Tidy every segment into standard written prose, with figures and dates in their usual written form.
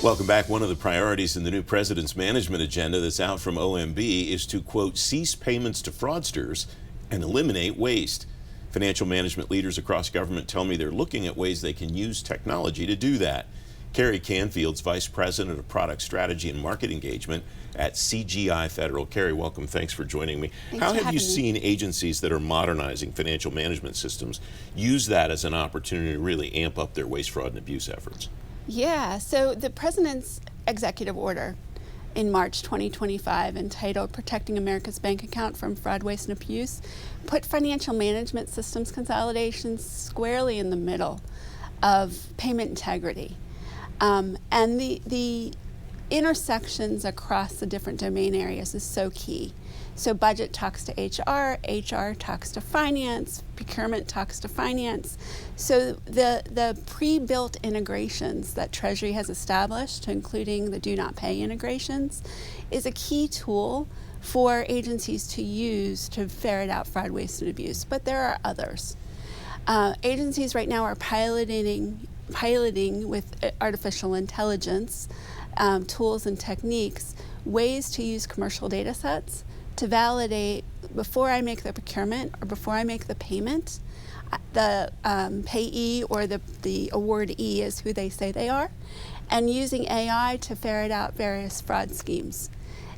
Welcome back. One of the priorities in the new president's management agenda that's out from OMB is to, quote, cease payments to fraudsters and eliminate waste. Financial management leaders across government tell me they're looking at ways they can use technology to do that. Kerry Canfield's Vice President of Product Strategy and Market Engagement at CGI Federal. Kerry, welcome. Thanks for joining me. Thanks How for have you having me. seen agencies that are modernizing financial management systems use that as an opportunity to really amp up their waste, fraud, and abuse efforts? Yeah, so the President's executive order in March 2025 entitled Protecting America's Bank Account from Fraud, Waste, and Abuse put financial management systems consolidation squarely in the middle of payment integrity. And the intersections across the different domain areas is so key. So budget talks to HR talks to finance, procurement talks to finance. So the pre-built integrations that Treasury has established, including the do not pay integrations, is a key tool for agencies to use to ferret out fraud, waste, and abuse. But there are others. Agencies right now are piloting with artificial intelligence tools and techniques, ways to use commercial data sets to validate before I make the procurement or before I make the payment, the payee or the awardee is who they say they are, and using AI to ferret out various fraud schemes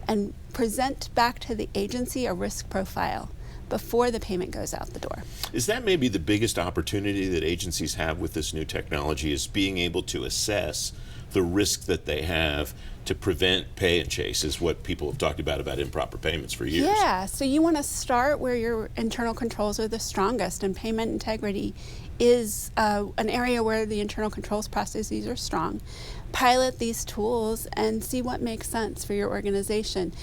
and present back to the agency a risk profile before the payment goes out the door. Is that maybe the biggest opportunity that agencies have with this new technology, is being able to assess the risk that they have to prevent pay and chase, is what people have talked about improper payments for years? Yeah, so you want to start where your internal controls are the strongest, and payment integrity is an area where the internal controls processes are strong. Pilot these tools and see what makes sense for your organization.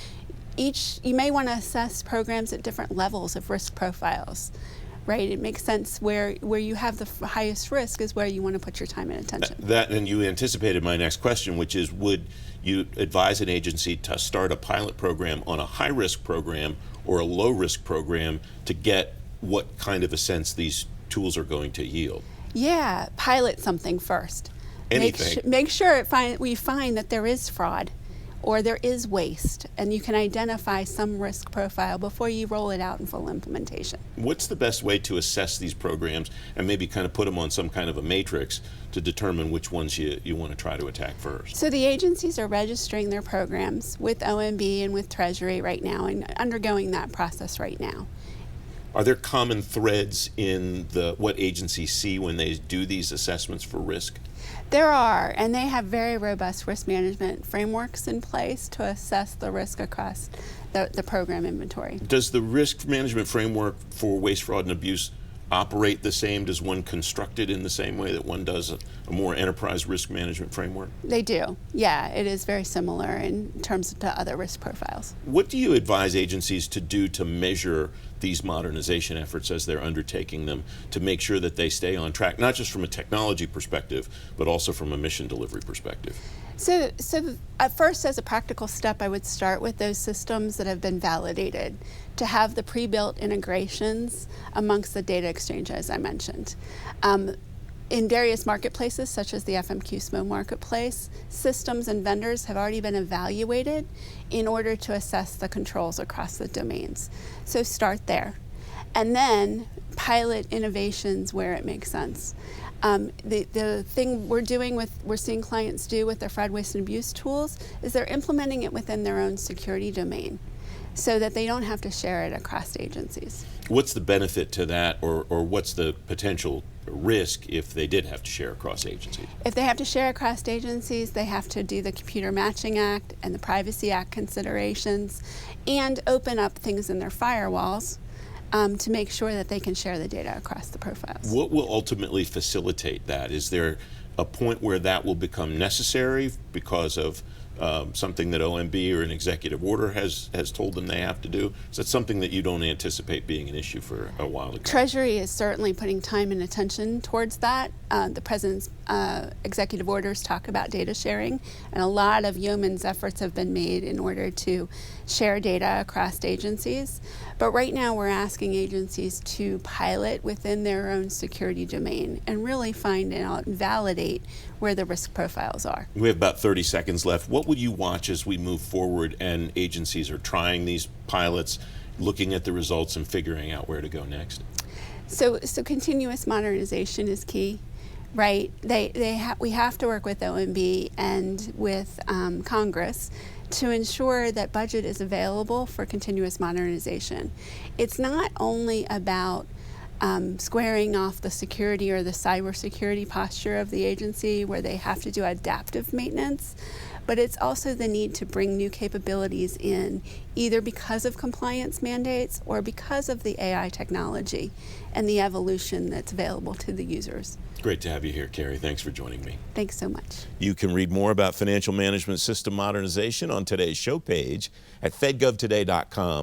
You may want to assess programs at different levels of risk profiles, right? It makes sense where you have the highest risk is where you want to put your time and attention. And you anticipated my next question, which is, would you advise an agency to start a pilot program on a high-risk program or a low-risk program to get what kind of a sense these tools are going to yield? Yeah, pilot something first. Anything. Make sure we find that there is fraud or there is waste, and you can identify some risk profile before you roll it out in full implementation. What's the best way to assess these programs and maybe kind of put them on some kind of a matrix to determine which ones you want to try to attack first? So the agencies are registering their programs with OMB and with Treasury right now and undergoing that process right now. Are there common threads in what agencies see when they do these assessments for risk? There are, and they have very robust risk management frameworks in place to assess the risk across the program inventory. Does the risk management framework for waste, fraud, and abuse operate the same? Does one construct it in the same way that one does a more enterprise risk management framework? They do. Yeah, it is very similar in terms of the other risk profiles. What do you advise agencies to do to measure these modernization efforts as they're undertaking them, to make sure that they stay on track, not just from a technology perspective, but also from a mission delivery perspective? So at first, as a practical step, I would start with those systems that have been validated to have the pre-built integrations amongst the data exchange, as I mentioned. In various marketplaces, such as the FMQ SMO marketplace, systems and vendors have already been evaluated in order to assess the controls across the domains. So start there. And then pilot innovations where it makes sense. The thing we're seeing clients do with their fraud, waste, and abuse tools is they're implementing it within their own security domain so that they don't have to share it across agencies. What's the benefit to that, or what's the potential risk if they did have to share across agencies? If they have to share across agencies, they have to do the Computer Matching Act and the Privacy Act considerations and open up things in their firewalls to make sure that they can share the data across the profiles. What will ultimately facilitate that? Is there a point where that will become necessary because of something that OMB or an executive order has told them they have to do? Is that something that you don't anticipate being an issue for a while to come? Treasury is certainly putting time and attention towards that. The president's executive orders talk about data sharing, and a lot of yeoman's efforts have been made in order to share data across agencies. But right now we're asking agencies to pilot within their own security domain and really find out and validate where the risk profiles are. We have about 30 seconds left. What would you watch as we move forward and agencies are trying these pilots, looking at the results and figuring out where to go next? So continuous modernization is key, right? We have to work with OMB and with Congress to ensure that budget is available for continuous modernization. It's not only about squaring off the security or the cybersecurity posture of the agency where they have to do adaptive maintenance, but it's also the need to bring new capabilities in, either because of compliance mandates or because of the AI technology and the evolution that's available to the users. Great to have you here, Kerry. Thanks for joining me. Thanks so much. You can read more about financial management system modernization on today's show page at fedgovtoday.com.